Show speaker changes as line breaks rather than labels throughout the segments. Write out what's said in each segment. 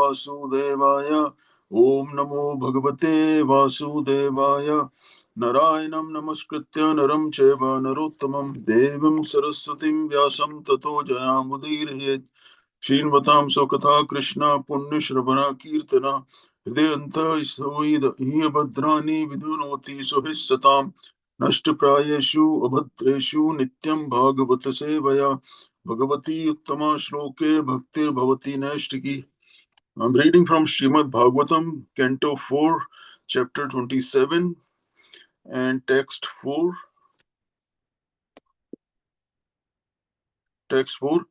Vasudevaya. Om Namo Bhagavate Vasudevaya. Narayanam Namaskritya Naram Cheva Narottamam Devam Saraswatim Vyasam Tato Jayamudirayet. Shinvatam Sokatha Krishna Punya Shravana Kirtana Hridayanta Isavida Bhadrani Vidunoti Sohissatam Nashtaprayeshu Abhadreshu Nityam Bhagavata Sevaya Bhagavati Uttama Shloke Bhaktir Bhavati Nashtiki. I'm reading from Srimad Bhagavatam, Canto 4, Chapter 27 and Text 4. Text 4.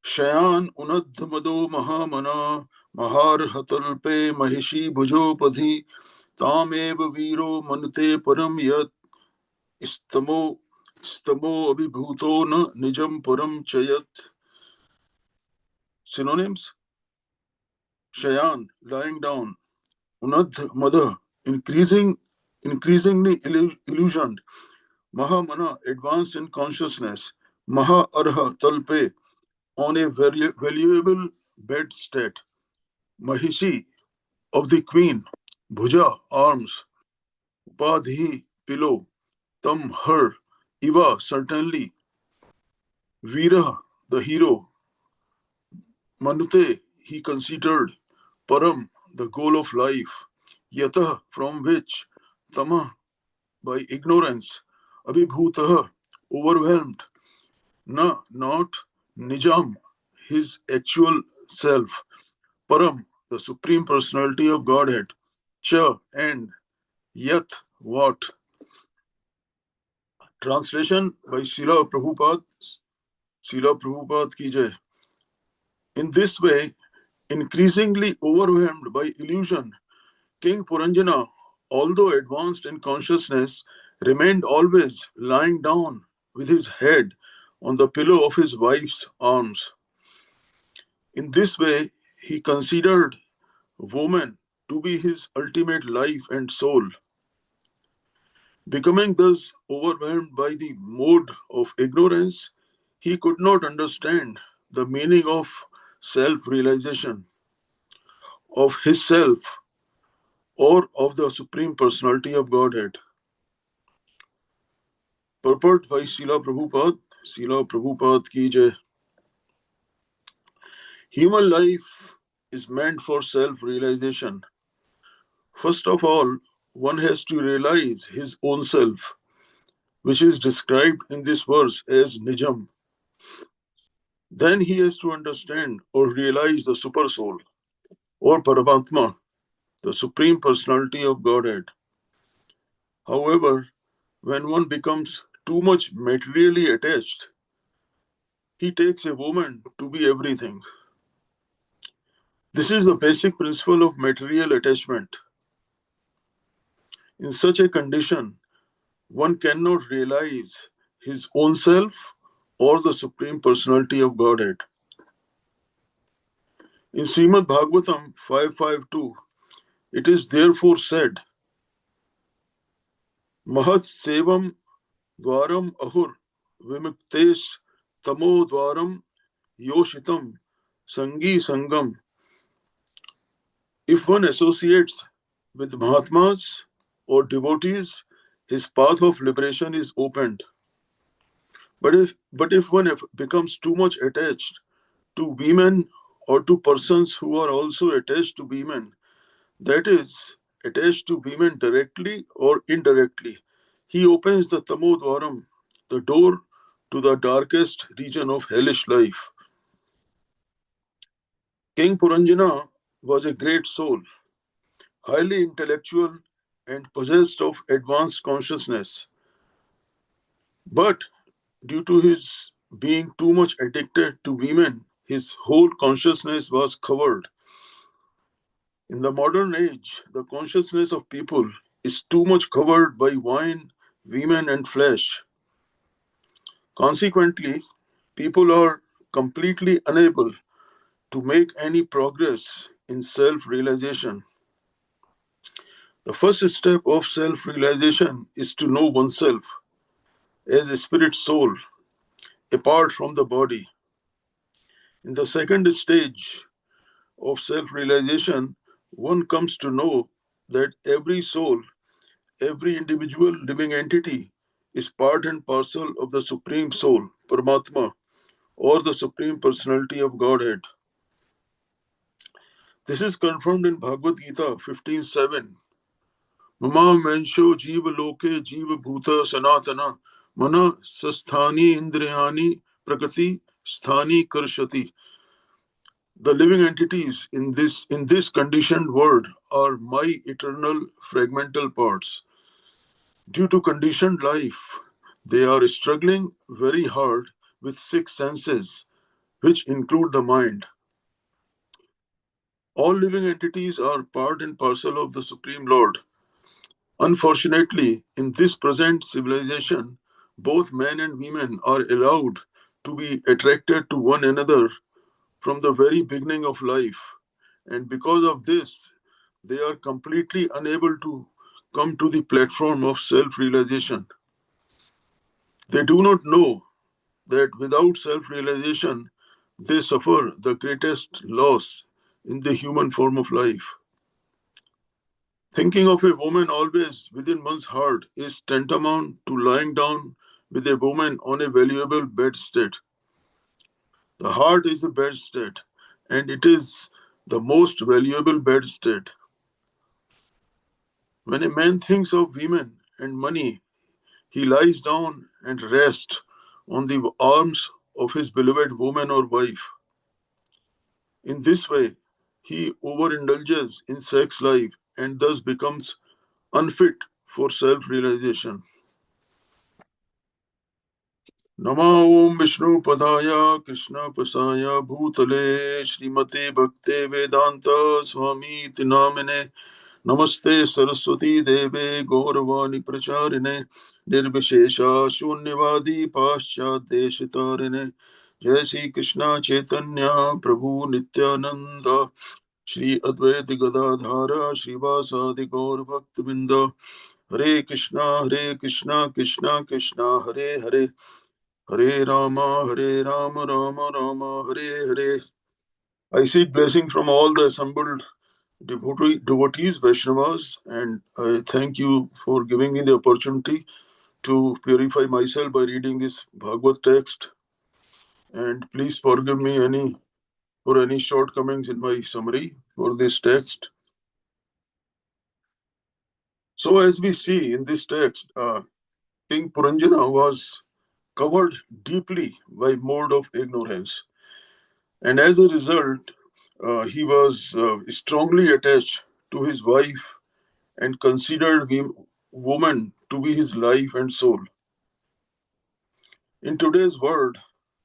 Shayan Unadhamado Mahamana Mahar Hatalpe Mahishi Bhujopadhi Tameva Viro Manute Param Yat Istamo Abhibhuto Na Nijam Param Chayat. Synonyms: Shayan, lying down; Unadh Mada, increasingly illusioned; Mahamana, advanced in consciousness; Maha Arha Talpe, on a very valuable bedstead; Mahishi, of the queen; Bhuja, arms; Upadhi, pillow; Tam, her; Iva, certainly; Veera, the hero; Manute, he considered; Param, the goal of life; Yatah, from which; Tama, by ignorance; Abhibhutah, overwhelmed; Na, not; Nijam, his actual self; Param, the Supreme Personality of Godhead; Cha, and; Yat, what. Translation by Srila Prabhupada. Srila Prabhupada ki jai. In this way, increasingly overwhelmed by illusion, King Puranjana, although advanced in consciousness, remained always lying down with his head on the pillow of his wife's arms. In this way, he considered woman to be his ultimate life and soul. Becoming thus overwhelmed by the mode of ignorance, he could not understand the meaning of self-realization, of his self, or of the Supreme Personality of Godhead. Purport by Srila Prabhupada ki jai. Human life is meant for self-realization. First of all, one has to realize his own self, which is described in this verse as Nijam. Then he has to understand or realize the Super Soul, or Paramatma, the Supreme Personality of Godhead. However, when one becomes too much materially attached, he takes a woman to be everything. This is the basic principle of material attachment. In such a condition, one cannot realize his own self or the Supreme Personality of Godhead. In Srimad Bhagavatam 5.5.2, it is therefore said, Mahat Sevam Dwaram Ahur Vimuktesh Tamo Dwaram Yoshitam Sangi Sangam. If one associates with Mahatmas or devotees, his path of liberation is opened. But if one becomes too much attached to women or to persons who are also attached to women, that is, attached to women directly or indirectly, he opens the Tamodwaram, the door to the darkest region of hellish life. King Puranjana was a great soul, highly intellectual and possessed of advanced consciousness. But due to his being too much addicted to women, his whole consciousness was covered. In the modern age, the consciousness of people is too much covered by wine, women, and flesh. Consequently, people are completely unable to make any progress in self-realization. The first step of self-realization is to know oneself as a spirit soul, apart from the body. In the second stage, of self-realization, one comes to know that every soul, every individual living entity is part and parcel of the Supreme Soul, Paramatma, or the Supreme Personality of Godhead. This is confirmed in Bhagavad Gita 15:7. Mama mensho jiva loke jiva bhuta sanatana mana sasthani indriyani prakriti sthani karshati. The living entities in this conditioned world are my eternal fragmental parts. Due to conditioned life, they are struggling very hard with six senses, which include the mind. All living entities are part and parcel of the Supreme Lord. Unfortunately, in this present civilization, both men and women are allowed to be attracted to one another from the very beginning of life. And because of this, they are completely unable to come to the platform of self realization. They do not know that without self realization, they suffer the greatest loss in the human form of life. Thinking of a woman always within one's heart is tantamount to lying down with a woman on a valuable bedstead. The heart is a bedstead, and it is the most valuable bedstead. When a man thinks of women and money, he lies down and rests on the arms of his beloved woman or wife. In this way, he overindulges in sex life and thus becomes unfit for self realization. Nama Om Vishnu Padaya Krishna Pasaya Bhutale Srimate Bhakte Vedanta Swami Tinamine Namaste Saraswati Deve Gauravani Pracharine Nirvishesha Shunyavadi Paschat Deshitarine Jai Shri Krishna Chaitanya Prabhu Nityananda Shri Advaita Gadadhara Srivasadi Gaur Bhaktivinda Hare Krishna Krishna Krishna Hare Hare Hare Rama Rama Hare Hare. I seek blessing from all the assembled devotees, Vaishnavas, and I thank you for giving me the opportunity to purify myself by reading this Bhagavad text. And please forgive me for any shortcomings in my summary for this text. So, as we see in this text, King Puranjana was covered deeply by mode of ignorance. And as a result, he was strongly attached to his wife and considered woman to be his life and soul. In today's world,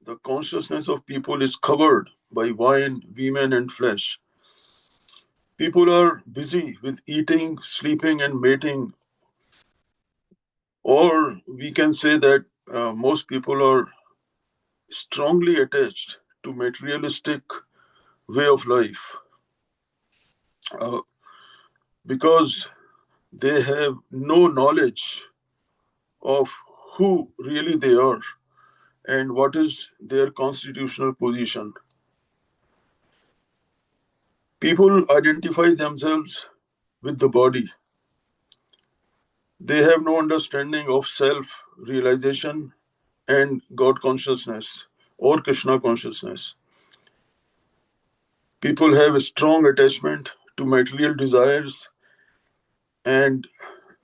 the consciousness of people is covered by wine, women, and flesh. People are busy with eating, sleeping, and mating, or we can say that most people are strongly attached to materialistic way of life uh, because they have no knowledge of who really they are and what is their constitutional position. People identify themselves with the body. They have no understanding of self realization and God consciousness or Krishna consciousness. People have a strong attachment to material desires and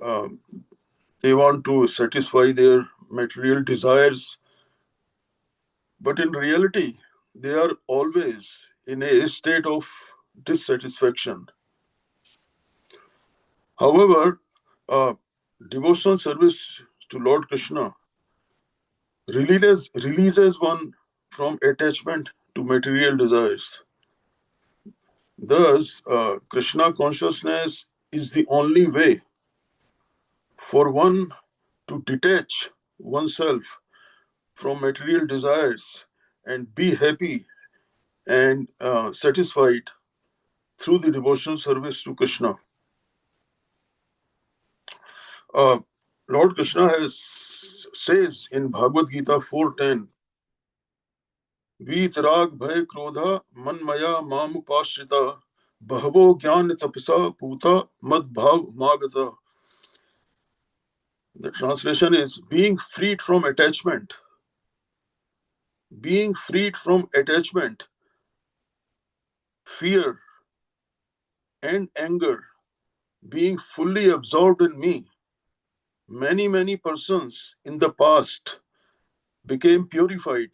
um, they want to satisfy their material desires. But in reality, they are always in a state of dissatisfaction. However, uh, devotional service to Lord Krishna releases one from attachment to material desires. Thus, Krishna consciousness is the only way for one to detach oneself from material desires and be happy and satisfied through the devotional service to Krishna. Uh, Lord Krishna says in Bhagavad Gita 4:10, वीतराग भय क्रोधा मनमया मामुपाश्रिता बहवो ज्ञान tapasa puta mad bhav magata. The translation is being freed from attachment. Being freed from attachment, fear, and anger, being fully absorbed in me. Many persons in the past became purified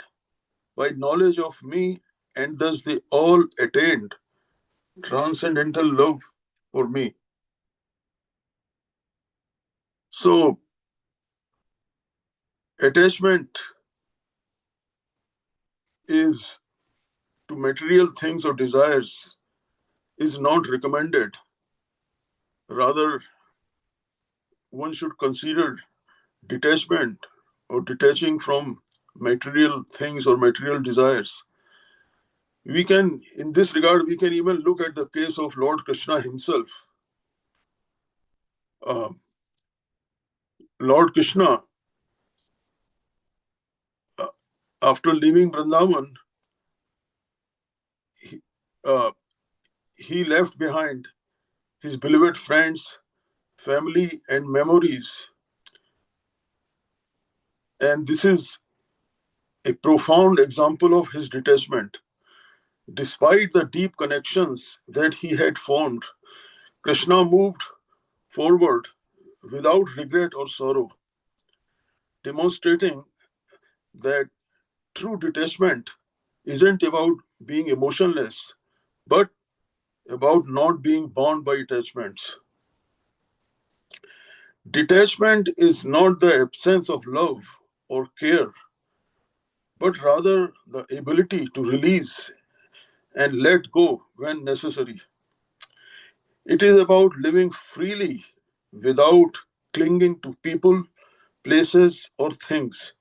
by knowledge of me, and thus they all attained transcendental love for me. So, attachment is to material things or desires is not recommended. Rather, one should consider detachment or detaching from material things or material desires. We can, in this regard, we can even look at the case of Lord Krishna himself. Uh, Lord Krishna, uh, after leaving Vrindavan, he, uh, he left behind his beloved friends, family, and memories. And this is a profound example of his detachment. Despite the deep connections that he had formed, Krishna moved forward without regret or sorrow, demonstrating that true detachment isn't about being emotionless, but about not being bound by attachments. Detachment is not the absence of love or care, but rather the ability to release and let go when necessary. It is about living freely without clinging to people, places, or things,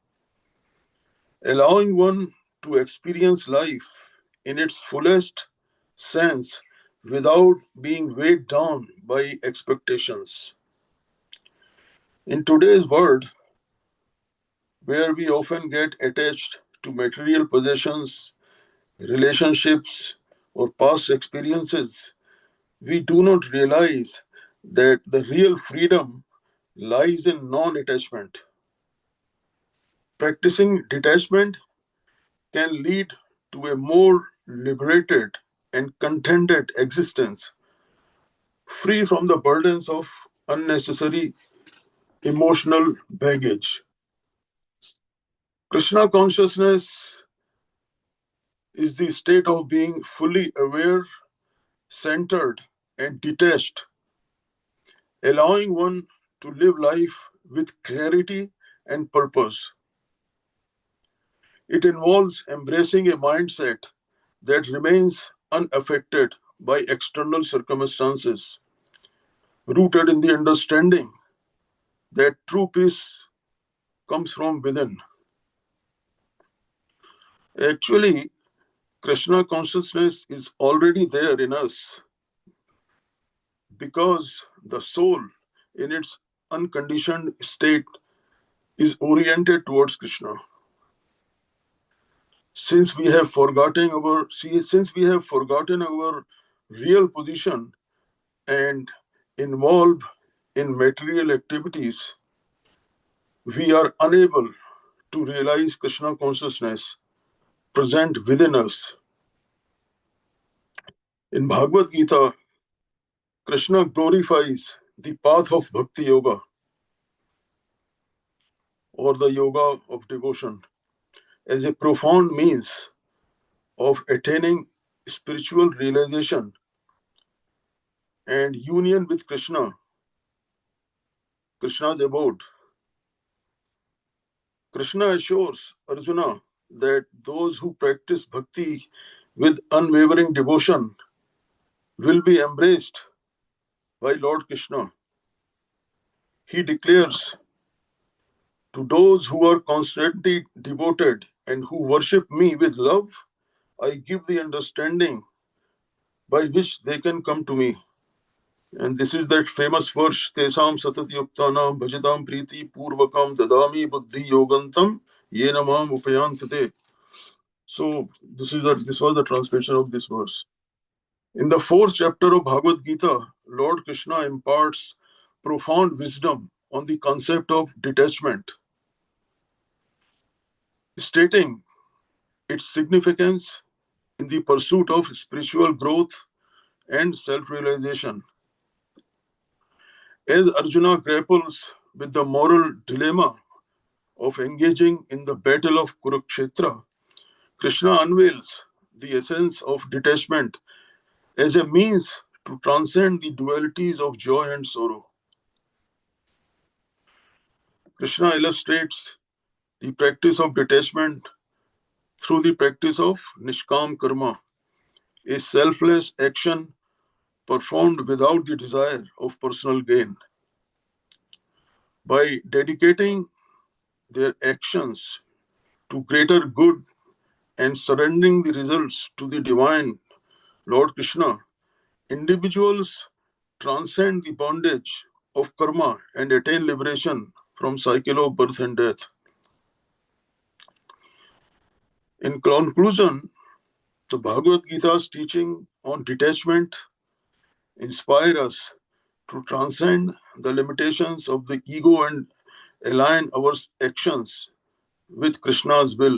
allowing one to experience life in its fullest sense without being weighed down by expectations. In today's world, where we often get attached to material possessions, relationships, or past experiences, we do not realize that the real freedom lies in non attachment. Practicing detachment can lead to a more liberated and contented existence, free from the burdens of unnecessary emotional baggage. Krishna consciousness is the state of being fully aware, centered, and detached, allowing one to live life with clarity and purpose. It involves embracing a mindset that remains unaffected by external circumstances, rooted in the understanding that true peace comes from within. Actually, Krishna consciousness is already there in us because the soul, in its unconditioned state, is oriented towards Krishna. Since we have forgotten our real position and involved in material activities, we are unable to realize Krishna consciousness present within us. In Bhagavad Gita, Krishna glorifies the path of Bhakti Yoga or the yoga of devotion as a profound means of attaining spiritual realization and union with Krishna, Krishna's abode. Krishna assures Arjuna that those who practice bhakti with unwavering devotion will be embraced by Lord Krishna. He declares, to those who are constantly devoted and who worship me with love, I give the understanding by which they can come to me. And this is that famous verse, Tesam satatyuktanam bhajatam priti purvakam dadami buddhi yogantam yenamam upayantate. So this was the translation of this verse. In the 4th chapter of Bhagavad Gita, Lord Krishna imparts profound wisdom on the concept of detachment, stating its significance in the pursuit of spiritual growth and self-realization. As Arjuna grapples with the moral dilemma of engaging in the battle of Kurukshetra, Krishna unveils the essence of detachment as a means to transcend the dualities of joy and sorrow. Krishna illustrates the practice of detachment through the practice of Nishkam Karma, a selfless action performed without the desire of personal gain. By dedicating their actions to greater good and surrendering the results to the divine Lord Krishna, individuals transcend the bondage of karma and attain liberation from cycle of birth and death. In conclusion, the Bhagavad Gita's teaching on detachment inspire us to transcend the limitations of the ego and align our actions with Krishna's will.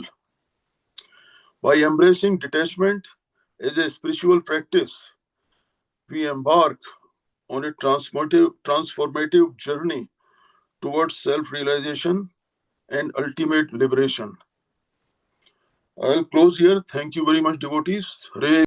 By embracing detachment as a spiritual practice, we embark on a transformative journey towards self-realization and ultimate liberation. I'll close here. Thank you very much, devotees. Hare